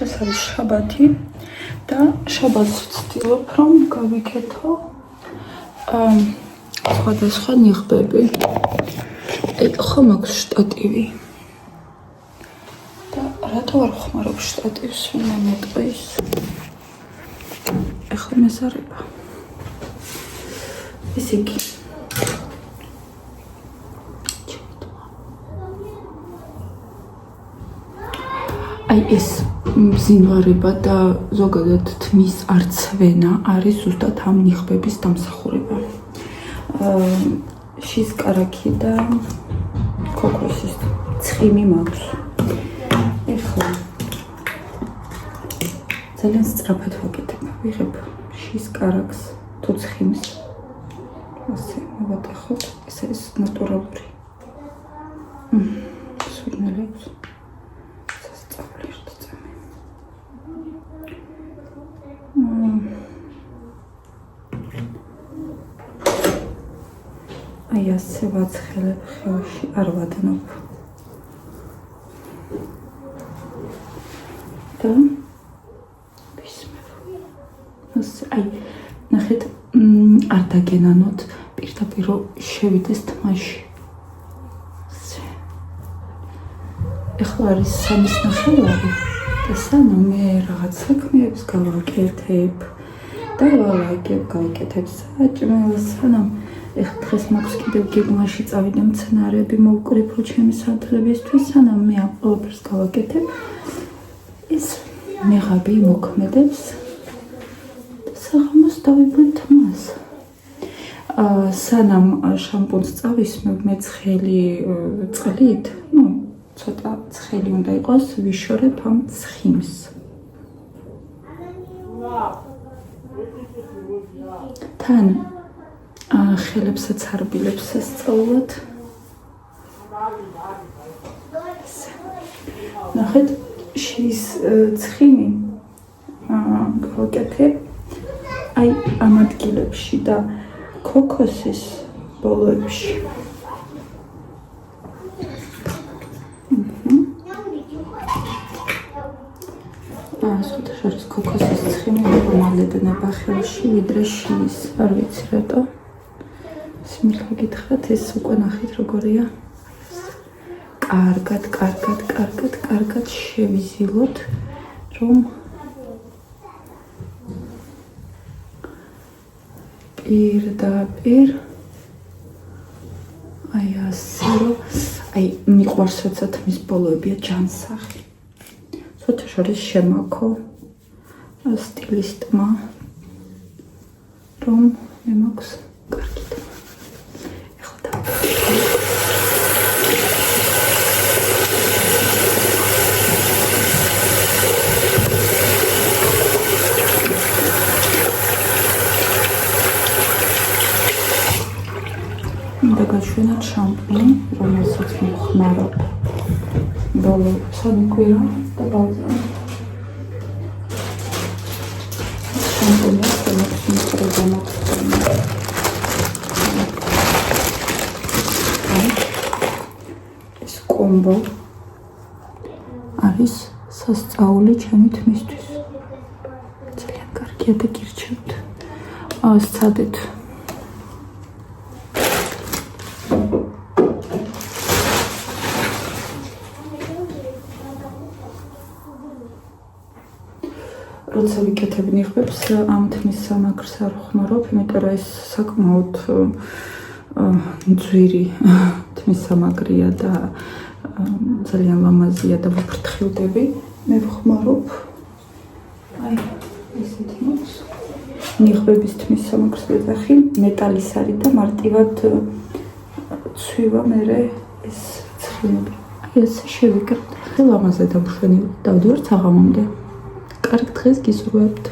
დღეს არის შაბათი და შაბათს ვცდილობ რომ გავიქეთო სხვადასხვა ნიღბები. ხო მაქვს შტატივი და რატო არ ხმარობ შტატივს ვინმე მეტყვის? ეხლა მეზარება. ესე იგი აი ეს მბზინვარება და ზოგადად თმის არცვენა არის ზუსტად ამ ნიღბების დამსახურება. შის კარაქი და ქოქოსის ცხიმი მაქვს. ეხლა ძალიან სწრაფად ვაკეთებ. ვიღებ შის კარაქს თუ ცხიმს. ასე მოვატეხოთ. ეს არის ნატურალური. სურნელი აქვს. აი ასე ვაცხელებ ხელში, არ ვადნობ. და ვისმევ. ასე აი ნახეთ, არ დაგენანოთ პირდაპირ შევიდეს თმაში. ეხლა არის 3:30 და სანამ მე რაღაც საქმეებს გავაკეთებ და გავაკეთებ საჭმელს, სანამ ეხლა დღეს მაქვს კიდევ გეგმაში წავიდა მცენარეები მოვკრიფო ჩემი სათლებისთვის, სანამ მე ამ ყველაფერს გავაკეთებ, ეს მეღაბი მოქმედებს და საღამოს დავიბნ თმას. სანამ შამპუნს წავისმევ, მე ცხელი წყლით, ცოტა ცხელი უნდა იყოს, ვიშორებ ამ ცხიმს. თან ხელებსაც არბილებს სასწაულად. ნახეთ, შის ცხიმი გავაკეთებ აი ამ ადგილებში და ქოქოსის ბოლოებში. სხვათა შორის ქოქოსის ცხიმი მომალედნება ხელში, ვიდრე შის. არ ვიცი რატო. სიმართლე გითხრათ, ეს უკვე ნახეთ როგორია. კარგად შევიზილოთ, რომ პირდაპირ აი ასე რომ აი მიყვარს როცა თმის ბოლოებია ჯანსაღი. სხვათა შორის შემაქო სტილისტმა, რომ მე მაქვს კარგი თმა. და გაჩვენოთ შამპუნი, რომელსაც ვიხმარობ ბოლო 3 კვირა და ბალზამი. შამპუნი აქვს მიკროდამოქცევა. ეს კომბო არის სასწაული ჩემი თმისთვის. ძალიან კარგია და გირჩევთ. სცადეთ. როცა ვიკეთებ ნიღბებს, ამ თმის სამაგრს არ ვხმარობ, იმიტომ რომ ეს საკმაოდ მძვირი თმის სამაგრია და ძალიან ლამაზია და ვაფრთხილდები. მე ვხმარობ აი ესეთი მაქვს. ნიღბების თმის სამაგრს ვეძახი, მეტალის არის და მარტივად ცვივა მერე ეს ცხიმები. აი ესე შევიკრებთ. ლამაზად ამშვენივ. დავდივართ საღამომდე. კარგ დღეს გისურვებთ.